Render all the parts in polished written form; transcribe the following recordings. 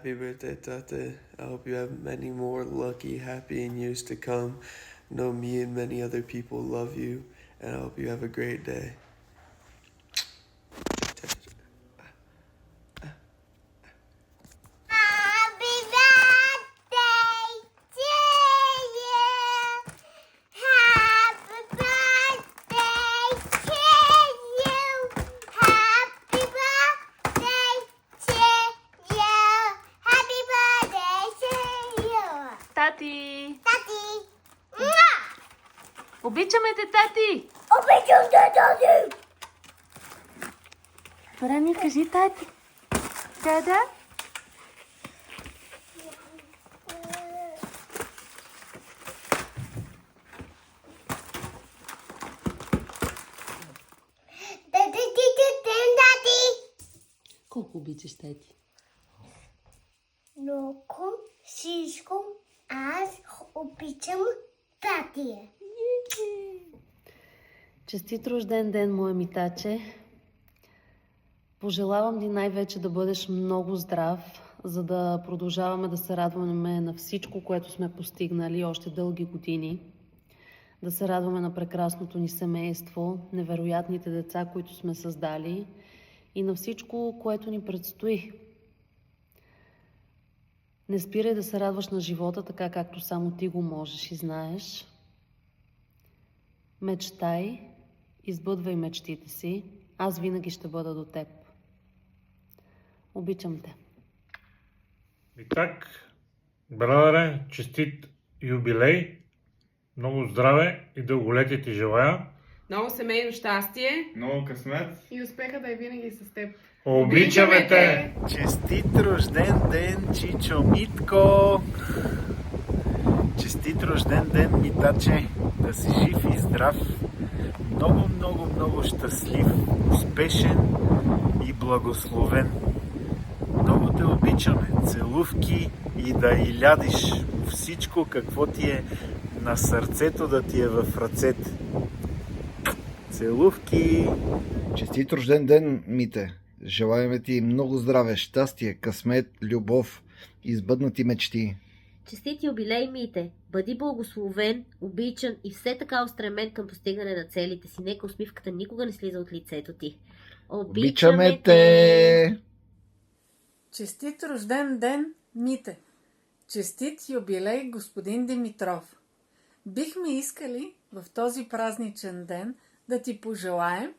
Happy birthday, Tate. I hope you have many more lucky, happy in years to come. Know me and many other people love you, and I hope you have a great day. Happy birthday to you. Happy birthday to you. Happy birthday to you. Happy birthday to you. Тати! Tati. Mwah! Обичаме те, тати! Обичам те, Tati. Брани, кажи тати. Да. Tati. Колко обичаш тати? Много всичко аз обичам Тати. Честит рожден ден, моя митаче. Пожелавам ти най-вече да бъдеш много здрав, за да продължаваме да се радваме на всичко, което сме постигнали още дълги години. Да се радваме на прекрасното ни семейство, невероятните деца, които сме създали и на всичко, което ни предстои. Не спирай да се радваш на живота, така както само ти го можеш и знаеш. Мечтай, избъдвай мечтите си. Аз винаги ще бъда до теб. Обичам те. И так, брадаре, честит юбилей, много здраве и дълголетие ти желая. Много семейно щастие Много късмет. и успеха да е винаги с теб. Обичаме те! Честит рожден ден, Чичо Митко! Честит рожден ден, Митаче! Да си жив и здрав! Много, много, много щастлив, успешен и благословен! Много те обичаме! Целувки и да илядиш всичко, какво ти е на сърцето, да ти е в ръцете. Целувки! Честит рожден ден, Мите! Желаем ти много здраве, щастие, късмет, любов, избъднати мечти. Честит юбилей, Мите! Бъди благословен, обичан и все така устремен към постигане на целите си. Нека усмивката никога не слиза от лицето ти. Обичаме те! Честит рожден ден, Мите! Честит юбилей, господин Димитров! Бихме искали в този празничен ден да ти пожелаем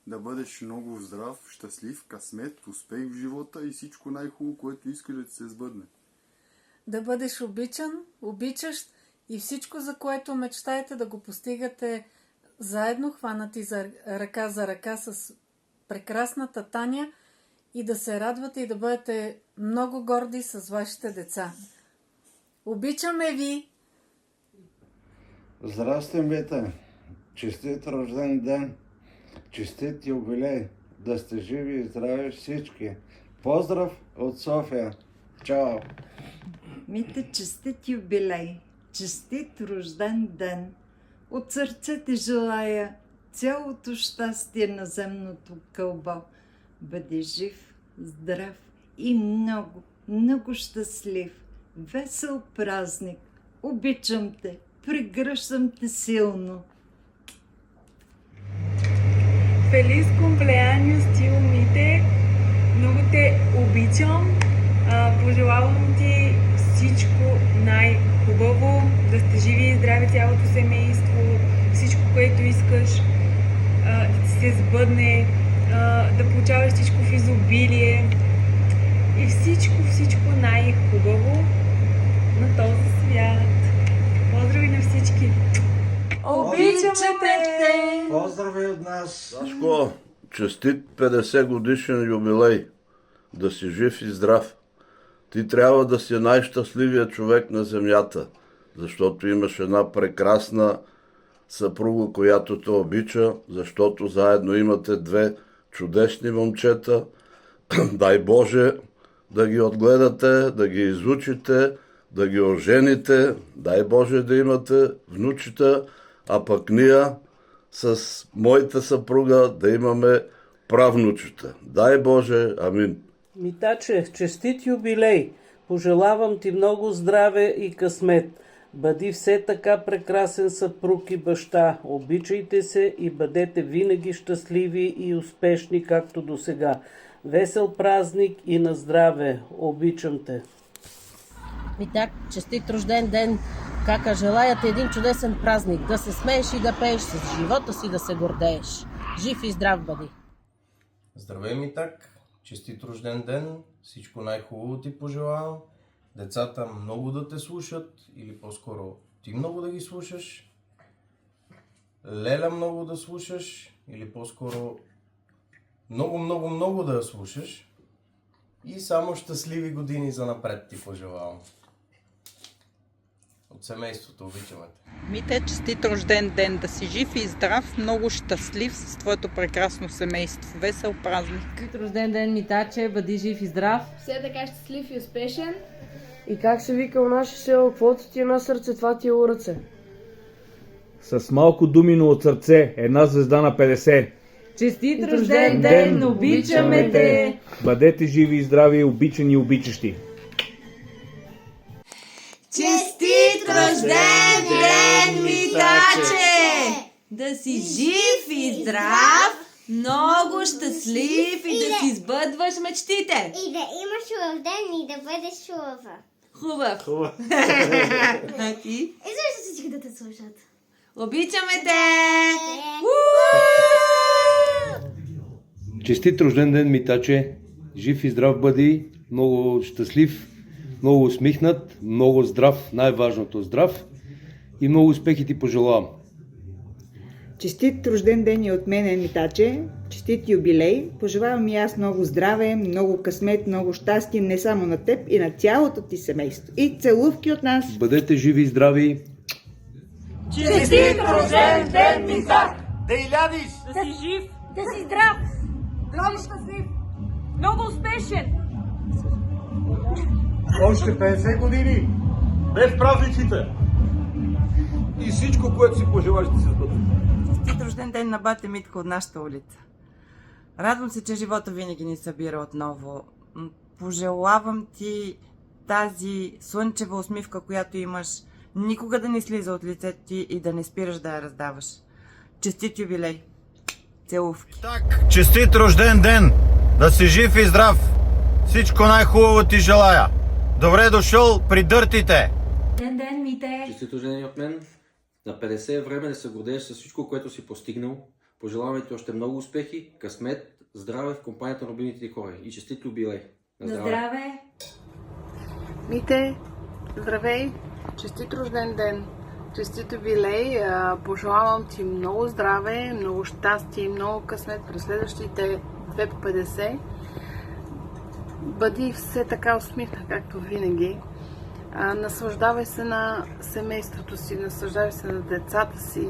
Да бъдеш много здрав, щастлив, късмет, успех в живота и всичко най-хубаво, което искаш да ти се сбъдне. да бъдеш обичан, обичащ и всичко, за което мечтаете да го постигате заедно, хванати за ръка с прекрасната Таня и да се радвате и да бъдете много горди с вашите деца. Обичаме ви! Здрасти, Мите! Честит рожден ден! Честит юбилей! Да сте живи и здрави всички! Поздрав от София! Чао! Мите, честит юбилей! Честит рожден ден! От сърце ти желая цялото щастие на земното кълбо. Бъди жив, здрав и много, много щастлив. Весел празник! Обичам те! Прегръщам те силно! Фелис cumpleaños, tío Мите! Много те обичам. Пожелавам ти всичко най-хубаво, да сте живи и здрави цялото семейство, всичко, което искаш, да ти се сбъдне, да получаваш всичко в изобилие и всичко най-хубаво на този свят. Поздрави на всички! Обичаме те! Поздрави от нас! Сашко, честит 50 годишен юбилей! Да си жив и здрав! Ти трябва да си най-щастливият човек на земята, защото имаш една прекрасна съпруга, която те обича, защото заедно имате две чудесни момчета. Дай Боже да ги отгледате, да ги изучите, да ги ожените. Дай Боже да имате внучета, а пък ние с моята съпруга да имаме правнучета. Дай Боже, амин. Митаче, честит юбилей! Пожелавам ти много здраве и късмет. Бъди все така прекрасен съпруг и баща. Обичайте се и бъдете винаги щастливи и успешни, както до сега. Весел празник и на здраве! Обичам те! Митак, честит рожден ден! Кака, желая ти един чудесен празник, да се смееш и да пееш, с живота си да се гордееш. Жив и здрав бъди! Здравей, Митак! Честит рожден ден! Всичко най-хубаво ти пожелавам. Децата много да те слушат, или по-скоро ти много да ги слушаш. Леля много да слушаш, или по-скоро много да я слушаш. И само щастливи години за напред ти пожелавам. От семейството, обичаме те. Мите, честит рожден ден, да си жив и здрав, много щастлив с твоето прекрасно семейство. Весел празник! Честит рожден ден, Митаче, бъди жив и здрав. Все така щастлив и успешен. И как се вика у наше село, каквото ти е на сърце, това ти е у ръце. С малко думи, но от сърце, една звезда на 50. Честит рожден ден, обичаме те! Бъдете живи и здрави, обичани и обичащи. Честит рожден ден, Митаче! Да си жив и здрав, много щастлив и да си сбъдваш мечтите. И да имаш рожден и да бъдеш шулава. Хубав. А ти? И защо всички да те слушат? Обичаме те! Честит рожден ден, Митаче! Жив и здрав бъди, много щастлив, много усмихнат, много здрав, най-важното здрав и много успехи ти пожелавам. Честит рожден ден и от мене, Митаче, честит юбилей. Пожелавам и аз много здраве, много късмет, много щастие, не само на теб и на цялото ти семейство. И целувки от нас! Бъдете живи и здрави! Честит рожден ден, Митак! Да илядиш! Да си жив! Да си здрав! Здрави щастлив! Много успешен! Още 50 години! Без празниците! И всичко, което си пожелаш да се сбъдне. Честит рожден ден на бате Митко от нашата улица. Радвам се, че живота винаги ни събира отново. Пожелавам ти тази слънчева усмивка, която имаш, никога да не слиза от лицето ти и да не спираш да я раздаваш. Честит юбилей! Целувки! Честит рожден ден! Да си жив и здрав! Всичко най-хубаво ти желая! Добре дошъл при дъртите! Ден, Мите! Честит рожден ден от мен! На 50 е време да се гордееш с всичко, което си постигнал. Пожелаваме ти още много успехи, късмет, здраве в компанията на любимите ти хора и честит юбилей! На здраве! Мите, здравей! Честит рожден ден! Честит юбилей! Пожелавам ти много здраве, много щастие и много късмет през следващите 2 по 50. Бъди все така усмихна, както винаги. Наслаждавай се на семейството си, наслаждавай се на децата си,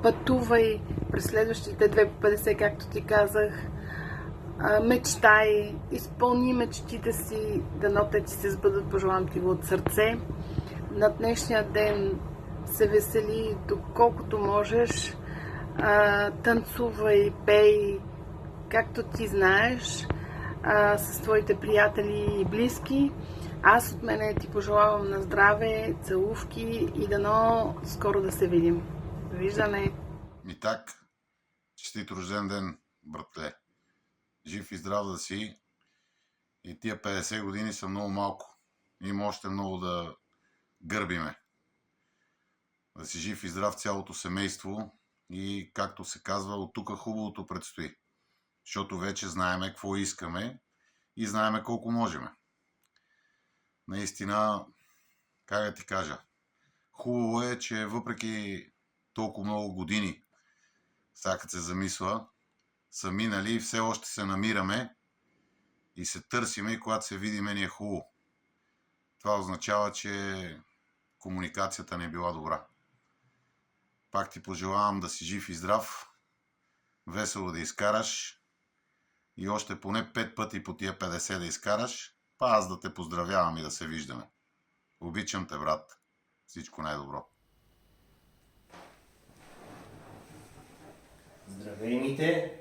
пътувай през следващите 2 по 50, както ти казах, мечтай, изпълни мечтите си, дано те ти се сбъдат, пожелавам ти го от сърце. На днешния ден се весели доколкото можеш, танцувай, пей, както ти знаеш, с твоите приятели и близки. Аз от мене ти пожелавам на здраве, целувки и дано скоро да се видим. Довиждане! Митак, честит рожден ден, братле. Жив и здрав да си. И тия 50 години са много малко. Има още много да гърбиме. Да си жив и здрав цялото семейство и, както се казва, от тук хубавото предстои. Защото вече знаеме какво искаме и знаеме колко можеме. Наистина, как да ти кажа, хубаво е, че въпреки толкова много години, сега като се замисля, са минали и все още се намираме и се търсиме и когато се видиме ни е хубаво. Това означава, че комуникацията не е била добра. Пак ти пожелавам да си жив и здрав, весело да изкараш и още поне 5 пъти по тия 50 да изкараш, па аз да те поздравявам и да се виждаме. Обичам те, брат. Всичко най-добро. Здравей, Мите!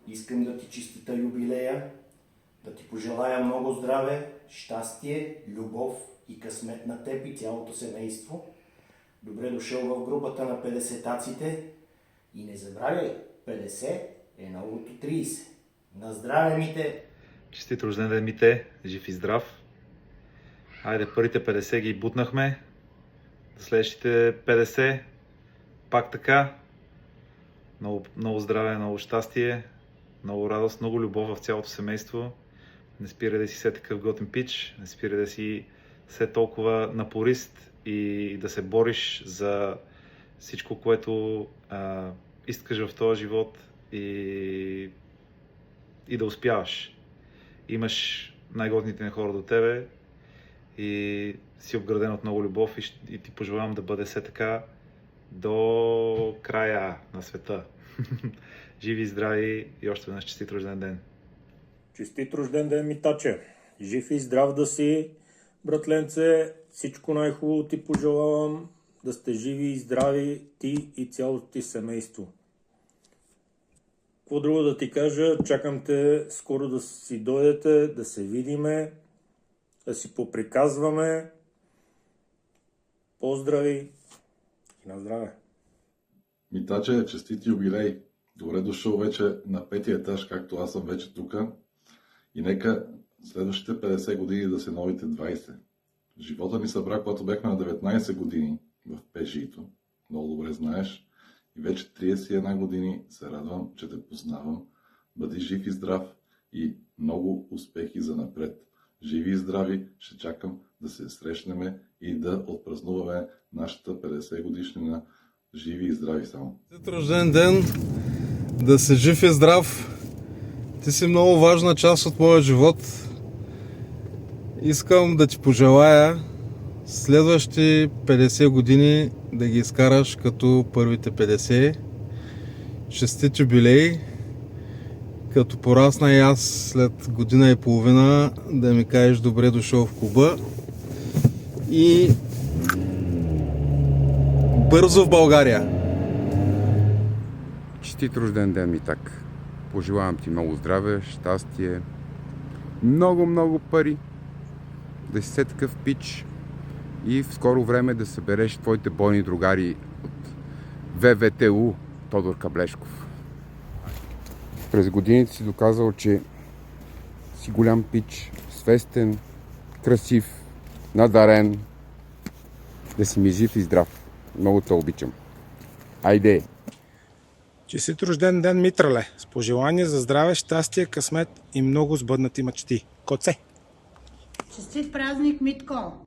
Искам да ти честита юбилея. Да ти пожелая много здраве, щастие, любов и късмет на теб и цялото семейство. Добре дошъл в групата на 50-таците и не забравяй, 50 е новото 30. На здраве, Мите! Честит рожден ден, Мите! Жив и здрав! Хайде, първите 50 ги бутнахме. Следващите 50 пак така. Много здраве, много щастие, много радост, много любов в цялото семейство. Не спирай да си все такъв готин пич, не спирай да си все толкова напорист и да се бориш за всичко, което искаш в този живот и да успяваш. Имаш най-готните хора до тебе и си обграден от много любов и ти пожелавам да бъде все така до края на света. Живи и здрави и още веднъж честит рожден ден. Честит рожден ден, Митаче! Жив и здрав да си, братленце! Всичко най-хубаво ти пожелавам, да сте живи и здрави ти и цялото ти семейство. Какво друго да ти кажа? Чакам те скоро да си дойдете, да се видиме, да си поприказваме. Поздрави и на здраве! Митаче, честит юбилей! Добре дошъл вече на 5-ти етаж, както аз съм вече тук. И нека следващите 50 години да са новите 20. Живота ни събра, когато бяхме на 19 години в ПЖИ-то. Много добре знаеш. И вече 31 години се радвам, че те познавам. Бъди жив и здрав и много успехи за напред. Живи и здрави, ще чакам да се срещнем и да отпразнуваме нашата 50 годишнина. Живи и здрави само. Рожден ден, да си жив и здрав. Ти си много важна част от моя живот. Искам да ти пожелая следващи 50 години да ги изкараш като първите 50. Честит юбилей. Като порасна и аз след година и половина да ми кажеш добре дошъл в клуба. И бързо в България! Честит рожден ден, Митак! Пожелавам ти много здраве, щастие, много пари, да си все такъв пич и в скоро време да събереш твоите бойни другари от ВВТУ Тодор Каблешков. През годините си доказал, че си голям пич, свестен, красив, надарен, да си ми жив и здрав. Много те обичам. Айде! Честит рожден ден, Митрале! С пожелание за здраве, щастие, късмет и много сбъднати мечти. Коце! Честит празник, Митко!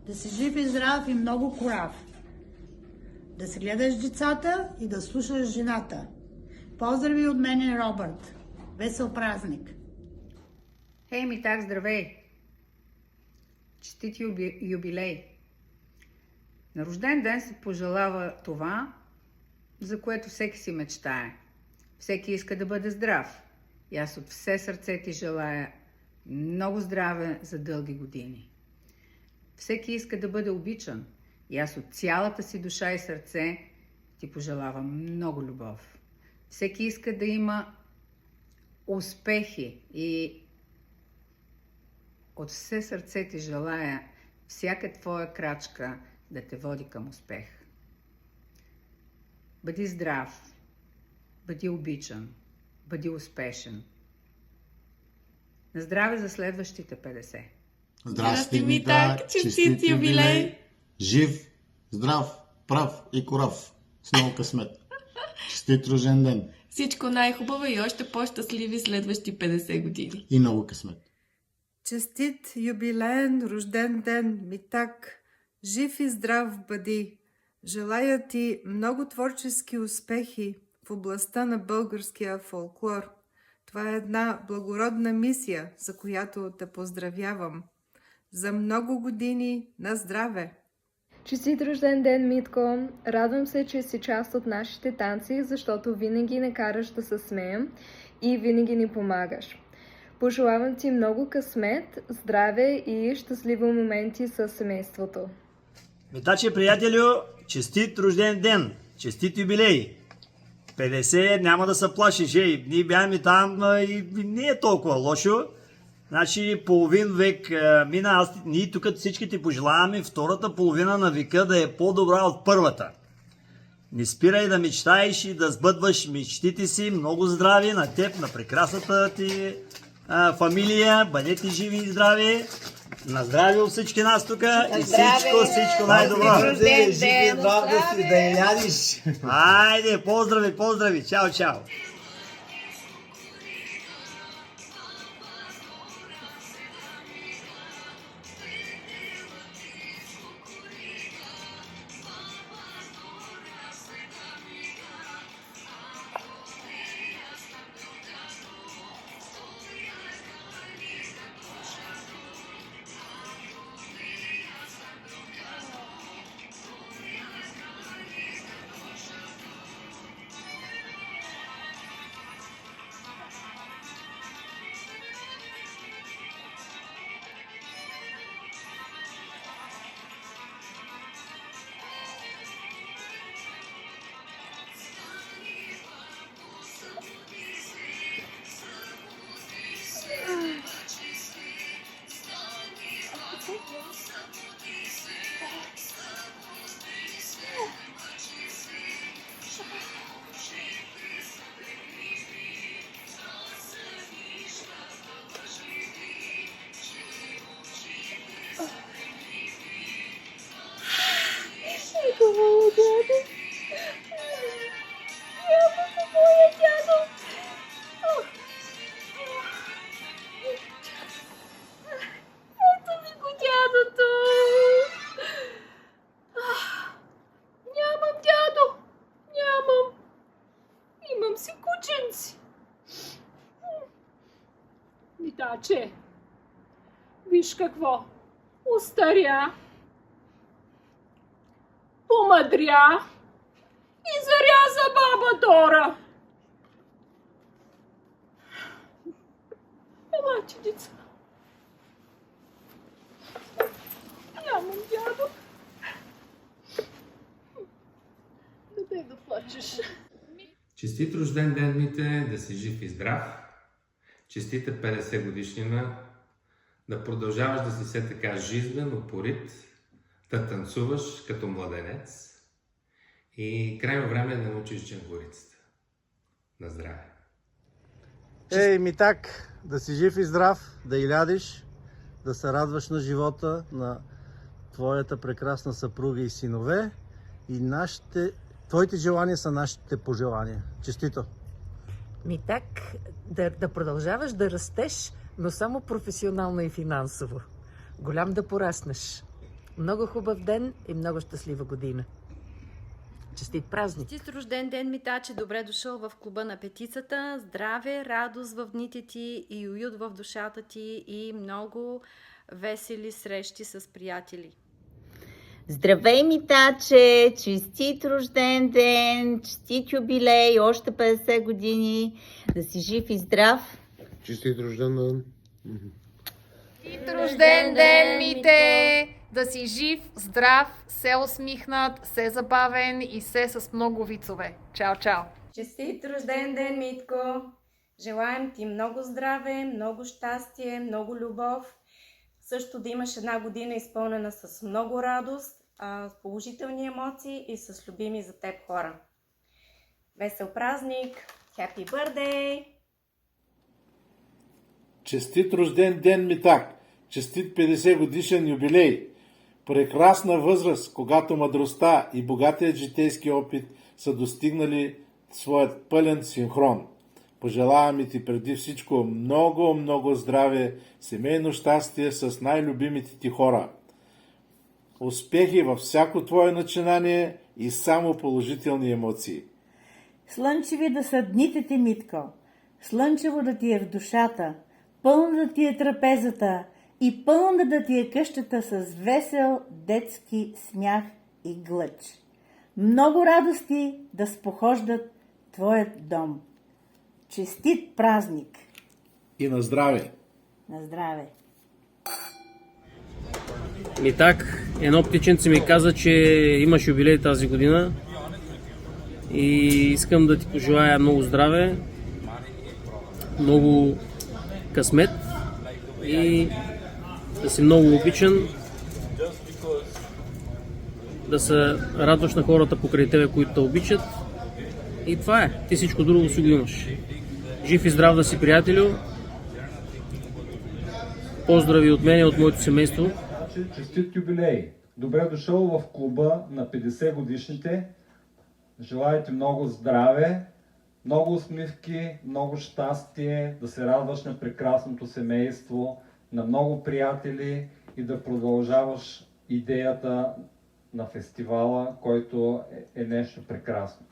Да си жив и здрав и много корав. Да се гледаш децата и да слушаш жената. Поздрави от мене, Робърт! Весел празник! Хей, Митак, здравей! Честит юбилей! На рожден ден се пожелава това, за което всеки си мечтае. Всеки иска да бъде здрав. И аз от все сърце ти желая много здраве за дълги години. Всеки иска да бъде обичан. И аз от цялата си душа и сърце ти пожелавам много любов. Всеки иска да има успехи и от все сърце ти желая всяка твоя крачка да те води към успех. Бъди здрав, бъди обичан, бъди успешен. На здраве за следващите 50. Здрасти, Митак! Честит юбилей! Жив, здрав, прав и корав. С много късмет. Честит рожден ден! Всичко най-хубаво и още по-щастливи следващи 50 години. И много късмет. Честит юбилеен рожден ден, Митак! Жив и здрав бъди! Желая ти много творчески успехи в областта на българския фолклор. Това е една благородна мисия, за която те поздравявам. За много години на здраве! Честит рожден ден, Митко! Радвам се, че си част от нашите танци, защото винаги не караш да се смеем и винаги ни помагаш. Пожелавам ти много късмет, здраве и щастливи моменти с семейството. Митаче, приятелю, честит рожден ден, честит юбилей. 50 няма да се плашиш, ние бяхме там и не е толкова лошо. Значи половин век мина, ние тук всички ти пожелаваме втората половина на века да е по-добра от първата. Не спирай да мечтаеш и да сбъдваш мечтите си. Много здраве на теб, на прекрасната ти фамилия. Бъдете живи и здрави. На здраве от всички нас тук и всичко най-добро. Айде, поздрави. Чао. Митаче, виж какво, устаря, помъдря и заряза баба Дора. Елате, деца. Нямам дядо. Не да плачеш. Честит рожден ден, Мите, да си жив и здрав. Честита 50 годишнина, да продължаваш да си все така жизнен, упорит, да танцуваш като младенец и крайно време да научиш джангурицата. На здраве! Ей, Митак, да си жив и здрав, да илядиш, да се радваш на живота, на твоята прекрасна съпруга и синове и твоите желания са нашите пожелания. Честито! Митак, да продължаваш да растеш, но само професионално и финансово. Голям да пораснеш. Много хубав ден и много щастлива година. Честит празник! Честит рожден ден, Митаче! Добре дошъл в клуба на Петицата. Здраве, радост в дните ти и уют в душата ти и много весели срещи с приятели. Здравей, Митаче! Честит рожден ден! Честит юбилей! Още 50 години! Да си жив и здрав! Честит рожден ден! Честит рожден ден, Мите! Да си жив, здрав, се усмихнат, се забавен и се с много вицове. Чао, чао! Честит рожден ден, Митко! Желаем ти много здраве, много щастие, много любов. Също да имаш една година изпълнена с много радост, с положителни емоции и с любими за теб хора. Весел празник! Happy birthday! Честит рожден ден, Митак! Честит 50 годишен юбилей! Прекрасна възраст, когато мъдростта и богатият житейски опит са достигнали своят пълен синхрон. Пожелаваме ти преди всичко много, много здраве, семейно щастие с най-любимите ти хора. Успехи във всяко твое начинание и само положителни емоции. Слънчеви да са дните ти, Митко. Слънчево да ти е в душата, пълна да ти е трапезата и пълна да ти е къщата с весел детски смях и глъч. Много радости да спохождат твоят дом. Честит празник! И на здраве! На здраве! Митак, едно птиченце ми каза, че имаш юбилей тази година и искам да ти пожелая много здраве, много късмет и да си много обичан, да се радваш на хората покрай тебе, които те обичат. И това е. Ти всичко друго си го имаш. Жив и здрав да си, приятелю. Поздрави от мен и от моето семейство. Честит юбилей! Добре дошъл в клуба на 50 годишните. Желая ти много здраве, много усмивки, много щастие, да се радваш на прекрасното семейство, на много приятели и да продължаваш идеята на фестивала, който е нещо прекрасно.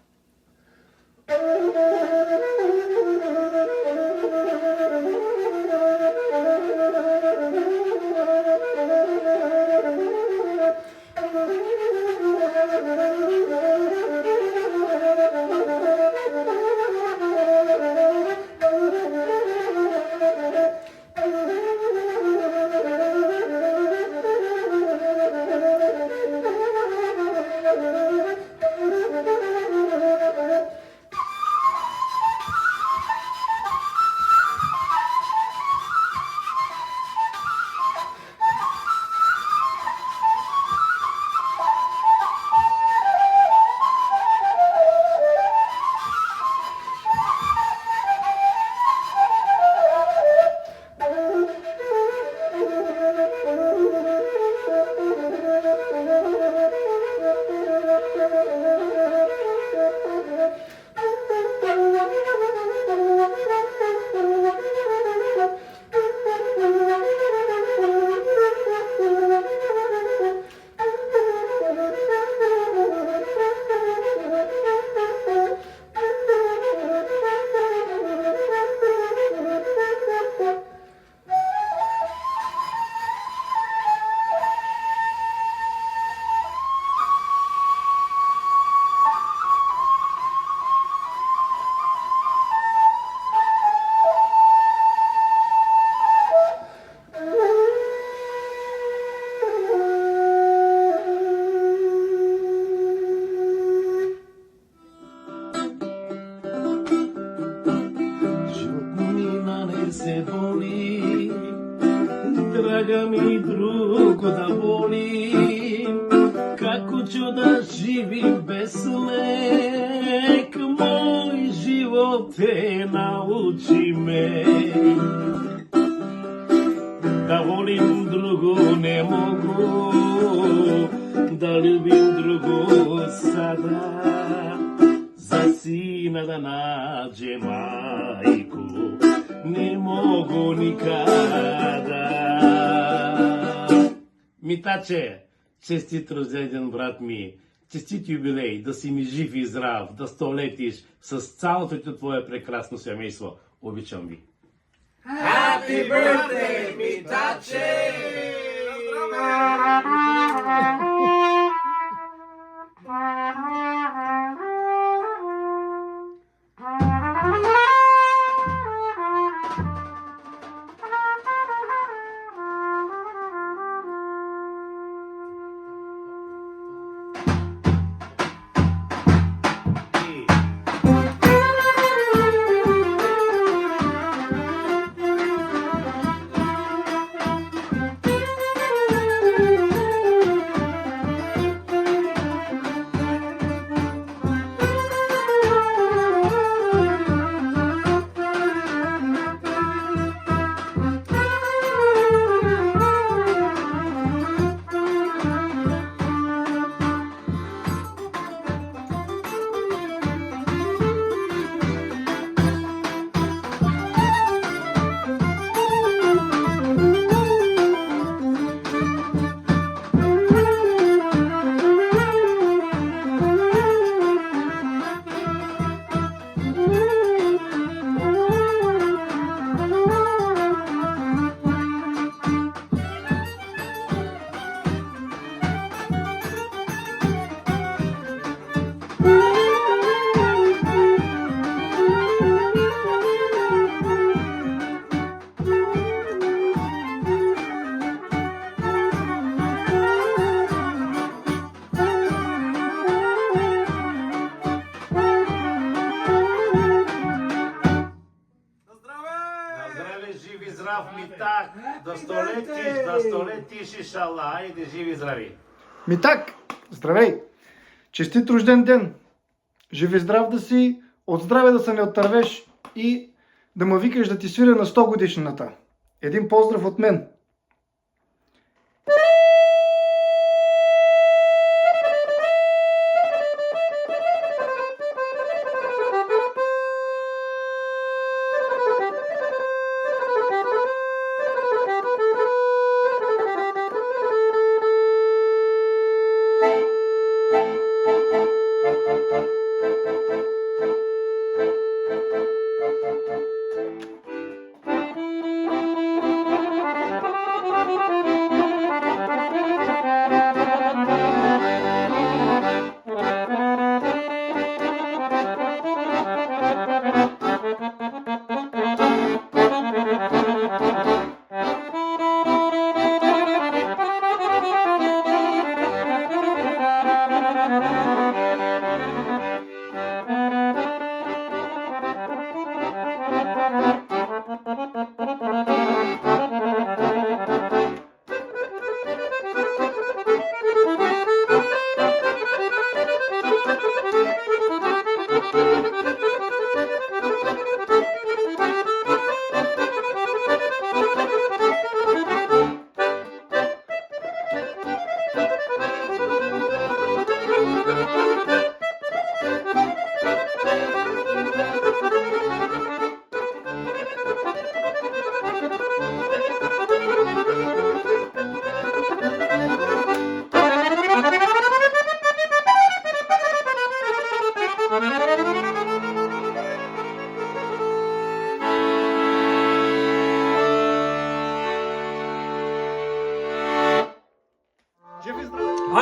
Драга ми друго да боли, како ću да живим без смех, мой живот те научи ме. Да волим друго не могу, да любим друго сада, за сина да наđe majku не мога никада. Митаче, честит рожден ден, брат ми, честит юбилей, да си ми жив и здрав, да столетиш с цялото твое прекрасно семейство. Обичам ви. Happy birthday, Митаче! Митак, да столетиш, иншалла. Айде, живи и здрави. Митак, здравей! Честит рожден ден! Жив и здрав да си, от здраве да се не отървеш и да ме викаш да ти свиря на 100 годишната. Един поздрав от мен!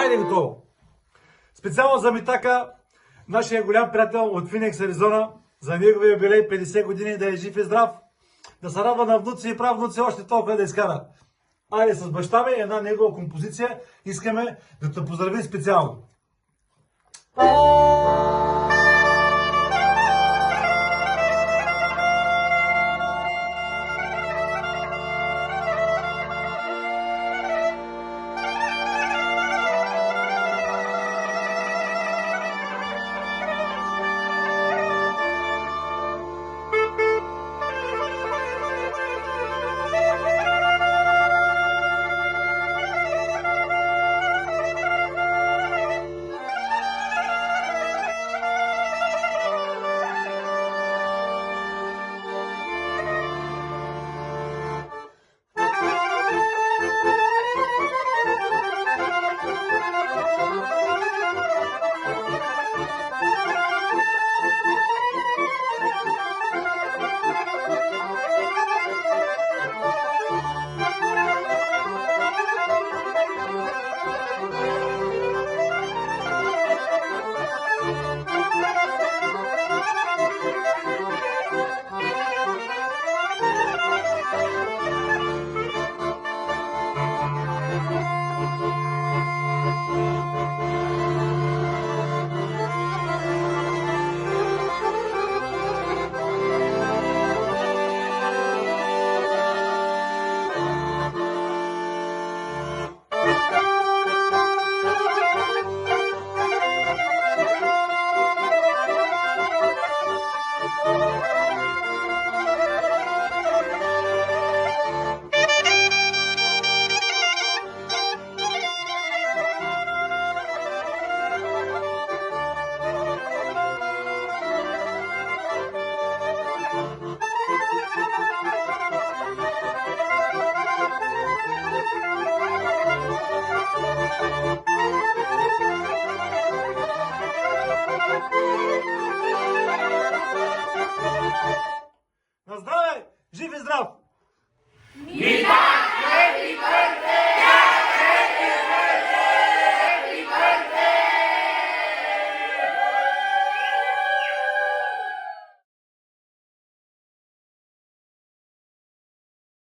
Хайде, готово! Специално за Митака, нашия голям приятел от Феникс, Аризона, за неговия юбилей 50 години да е жив и здрав, да се радва на внуци и правнуци още толкова да изкара. Айде с баща ми една негова композиция искаме да те поздравим специално.